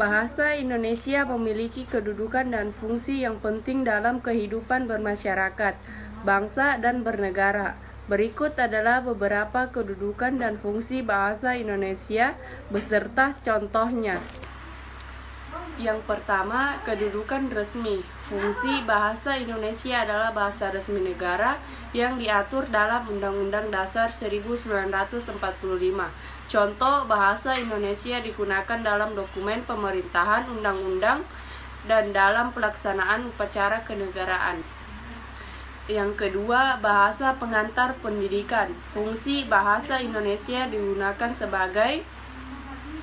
Bahasa Indonesia memiliki kedudukan dan fungsi yang penting dalam kehidupan bermasyarakat, bangsa, dan bernegara. Berikut adalah beberapa kedudukan dan fungsi bahasa Indonesia beserta contohnya. Yang pertama, kedudukan resmi. Fungsi bahasa Indonesia adalah bahasa resmi negara yang diatur dalam Undang-Undang Dasar 1945. Contoh, bahasa Indonesia digunakan dalam dokumen pemerintahan, undang-undang, dan dalam pelaksanaan upacara kenegaraan. Yang kedua, bahasa pengantar pendidikan. Fungsi bahasa Indonesia digunakan sebagai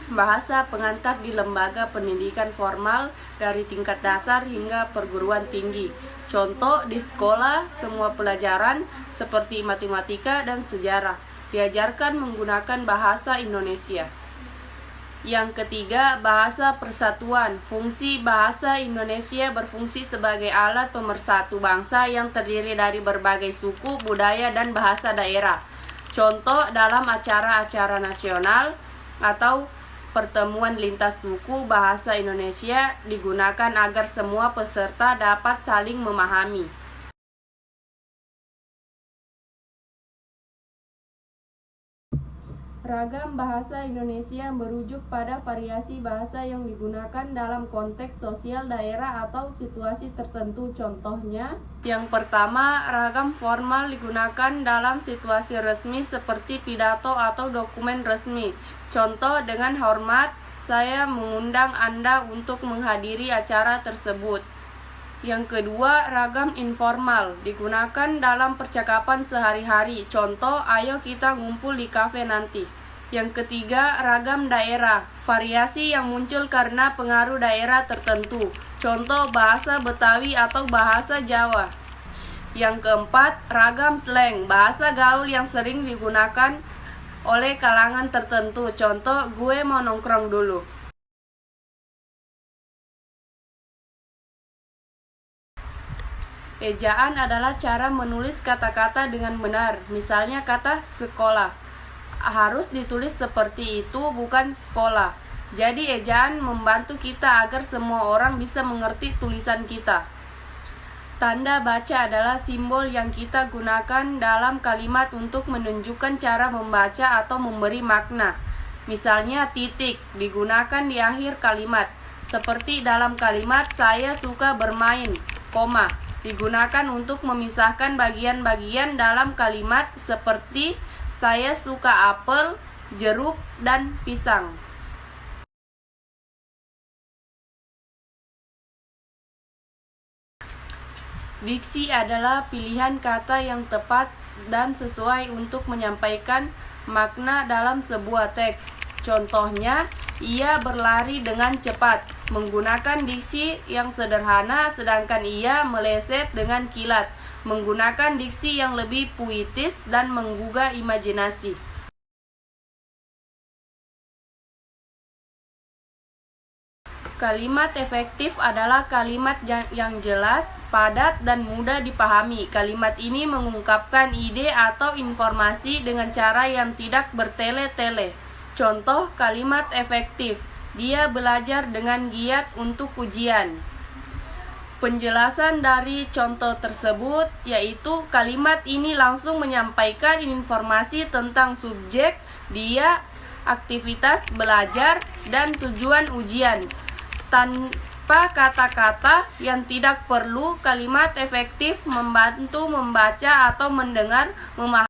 bahasa pengantar di lembaga pendidikan formal dari tingkat dasar hingga perguruan tinggi. Contoh, di sekolah semua pelajaran seperti matematika dan sejarah diajarkan menggunakan bahasa Indonesia. Yang ketiga, bahasa persatuan. Fungsi bahasa Indonesia berfungsi sebagai alat pemersatu bangsa yang terdiri dari berbagai suku, budaya, dan bahasa daerah. Contoh, dalam acara-acara nasional atau pertemuan lintas suku, bahasa Indonesia digunakan agar semua peserta dapat saling memahami. Ragam bahasa Indonesia merujuk pada variasi bahasa yang digunakan dalam konteks sosial daerah atau situasi tertentu. Contohnya, yang pertama, ragam formal digunakan dalam situasi resmi seperti pidato atau dokumen resmi. Contoh, dengan hormat, saya mengundang Anda untuk menghadiri acara tersebut. Yang kedua, ragam informal digunakan dalam percakapan sehari-hari. Contoh, ayo kita ngumpul di kafe nanti. Yang ketiga, ragam daerah, variasi yang muncul karena pengaruh daerah tertentu. Contoh, bahasa Betawi atau bahasa Jawa. Yang keempat, ragam slang, bahasa gaul yang sering digunakan oleh kalangan tertentu. Contoh, gue mau nongkrong dulu. Ejaan adalah cara menulis kata-kata dengan benar. Misalnya kata sekolah harus ditulis seperti itu, bukan sekolah. Jadi ejaan membantu kita agar semua orang bisa mengerti tulisan kita. Tanda baca adalah simbol yang kita gunakan dalam kalimat untuk menunjukkan cara membaca atau memberi makna. Misalnya titik digunakan di akhir kalimat. Seperti dalam kalimat saya suka bermain, koma digunakan untuk memisahkan bagian-bagian dalam kalimat seperti saya suka apel, jeruk, dan pisang. Diksi adalah pilihan kata yang tepat dan sesuai untuk menyampaikan makna dalam sebuah teks. Contohnya, ia berlari dengan cepat, menggunakan diksi yang sederhana, sedangkan ia meleset dengan kilat, menggunakan diksi yang lebih puitis dan menggugah imajinasi. Kalimat efektif adalah kalimat yang jelas, padat, dan mudah dipahami. Kalimat ini mengungkapkan ide atau informasi dengan cara yang tidak bertele-tele. Contoh kalimat efektif, dia belajar dengan giat untuk ujian. Penjelasan dari contoh tersebut yaitu kalimat ini langsung menyampaikan informasi tentang subjek, dia, aktivitas belajar, dan tujuan ujian. Tanpa kata-kata yang tidak perlu, kalimat efektif membantu membaca atau mendengar memahami